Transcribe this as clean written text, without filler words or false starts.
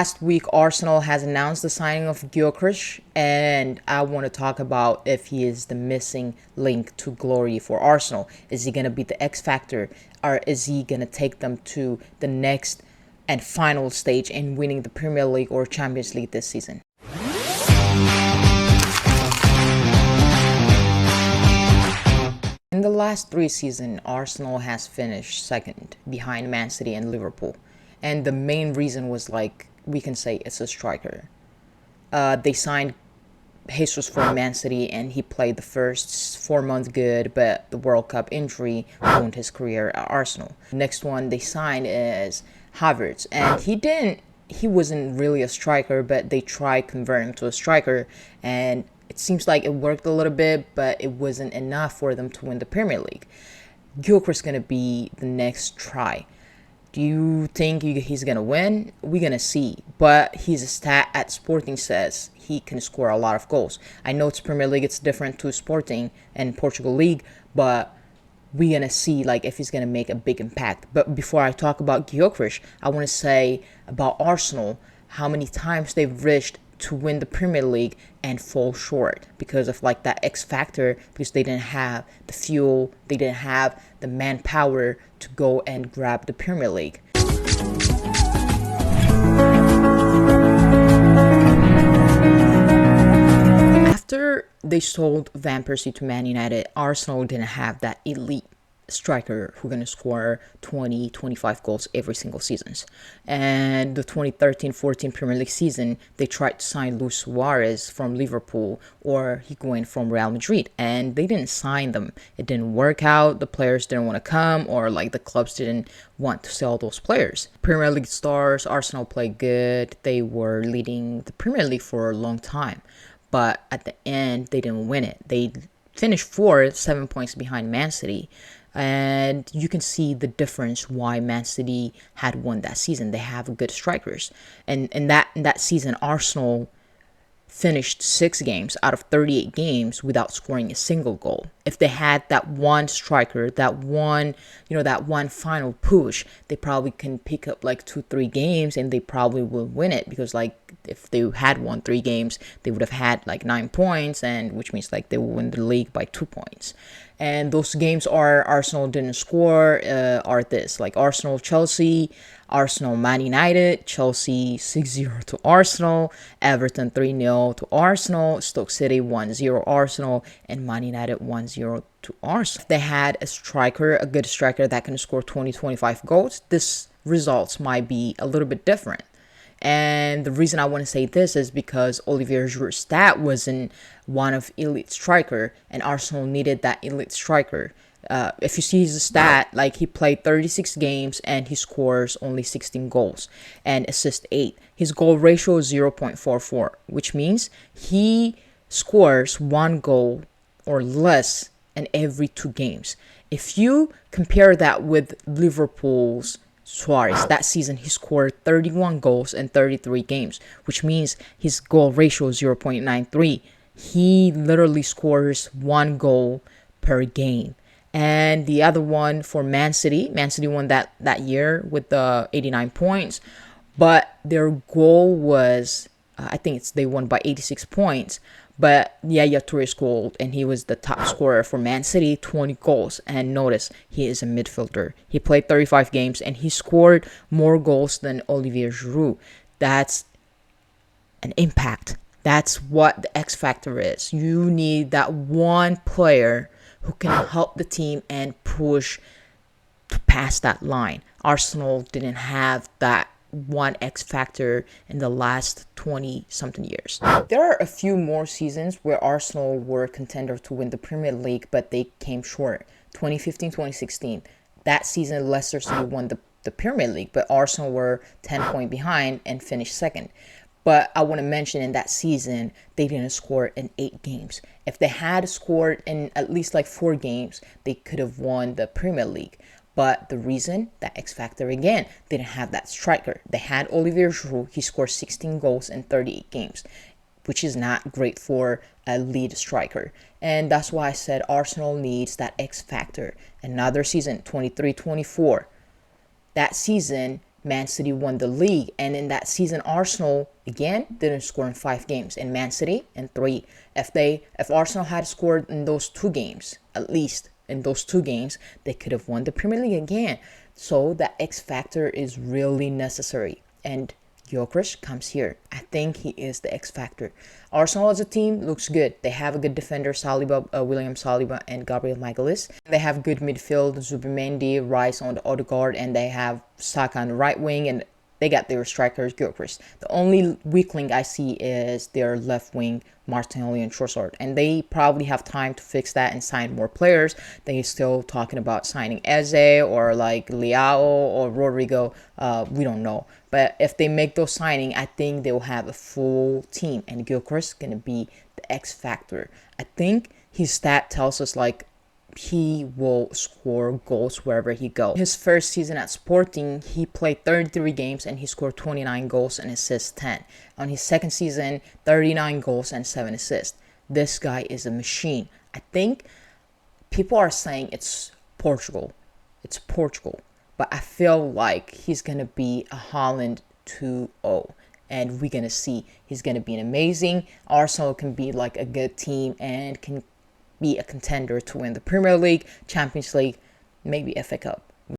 Last week, Arsenal has announced the signing of Gyökeres, and I want to talk about if he is the missing link to glory for Arsenal. Is he going to be the X factor, or is he going to take them to the next and final stage in winning the Premier League or Champions League this season? In the last three seasons, Arsenal has finished second behind Man City and Liverpool. And the main reason was, like, we can say it's a striker. They signed Jesus for Man City, and he played the first 4 months good, but the World Cup injury ruined his career at Arsenal. Next one they signed is Havertz, and he wasn't really a striker, but they tried converting him to a striker, and it seems like it worked a little bit, but it wasn't enough for them to win the Premier League. Gyökeres gonna be the next try. Do you think he's going to win? We're going to see. But his stat at Sporting says he can score a lot of goals. I know it's Premier League, it's different to Sporting and Portugal League, but we're going to see like if he's going to make a big impact. But before I talk about Gyökeres, I want to say about Arsenal, how many times they've reached to win the Premier League and fall short because of like that X factor, because they didn't have the fuel, they didn't have the manpower to go and grab the Premier League. After they sold Van Persie to Man United, Arsenal didn't have that elite striker who's going to score 20, 25 goals every single season. And the 2013-14 Premier League season, they tried to sign Luis Suarez from Liverpool or Higuain from Real Madrid, and they didn't sign them. It didn't work out. The players didn't want to come, or like the clubs didn't want to sell those players. Premier League stars, Arsenal played good. They were leading the Premier League for a long time. But at the end, they didn't win it. They finished fourth, 7 points behind Man City. And you can see the difference why Man City had won that season. They have good strikers. And in that season, Arsenal finished 6 games out of 38 games without scoring a single goal. If they had that one striker, that one final push, they probably can pick up like 2-3 games and they probably will win it, because like if they had won 3 games, they would have had like 9 points, and which means like they will win the league by 2 points. And those games are Arsenal didn't score are this, like Arsenal Chelsea, Arsenal Man United, Chelsea 6-0 to Arsenal, Everton 3-0 to Arsenal, Stoke City 1-0 Arsenal, and Man United 1-0 to Arsenal. If they had a striker, a good striker that can score 20-25 goals, this results might be a little bit different. And the reason I want to say this is because Olivier Giroud's stat wasn't one of elite striker, and Arsenal needed that elite striker. If you see his stat, like he played 36 games and he scores only 16 goals and assists 8. His goal ratio is 0.44, which means he scores 1 goal or less in every 2 games. If you compare that with Liverpool's Suarez, that season he scored 31 goals in 33 games, which means his goal ratio is 0.93. He literally scores 1 goal per game. And the other one for Man City won that year with the 89 points, but their goal was, I think they won by 86 points. But Yaya Toure scored, and he was the top scorer for Man City, 20 goals. And notice, he is a midfielder. He played 35 games, and he scored more goals than Olivier Giroud. That's an impact. That's what the X factor is. You need that one player who can help the team and push past that line. Arsenal didn't have that one X factor in the last 20 something years. There are a few more seasons where Arsenal were contender to win the Premier League, but they came short. 2015-2016, that season Leicester City won the Premier League, but Arsenal were 10 points behind and finished second. But I want to mention in that season, they didn't score in 8 games. If they had scored in at least like 4 games, they could have won the Premier League. But the reason, that X factor again, they didn't have that striker. They had Olivier Giroud. He scored 16 goals in 38 games, which is not great for a lead striker. And that's why I said Arsenal needs that X factor. Another season, 23-24. That season, Man City won the league, and in that season, Arsenal again didn't score in 5 games, and Man City in 3. If Arsenal had scored in those 2 games, at least in those 2 games, they could have won the Premier League again. So that X factor is really necessary, and Gyökeres comes here. I think he is the X factor. Arsenal as a team looks good. They have a good defender, William Saliba, and Gabriel Magalhaes. They have good midfield, Zubimendi, Rice on the other guard, and they have Saka on the right wing, and they got their strikers, Gyökeres. The only weak link I see is their left wing, Martinelli and Trossard. And they probably have time to fix that and sign more players. They're still talking about signing Eze or like Leao or Rodrigo. We don't know. But if they make those signings, I think they will have a full team. And Gyökeres is going to be the X factor. I think his stat tells us like he will score goals wherever he goes. His first season at Sporting, he played 33 games and he scored 29 goals and assists 10. On his second season, 39 goals and 7 assists. This guy is a machine. I think people are saying it's Portugal. It's Portugal. But I feel like he's going to be a Haaland 2-0. And we're going to see he's going to be an amazing. Arsenal can be like a good team and can be a contender to win the Premier League, Champions League, maybe FA Cup.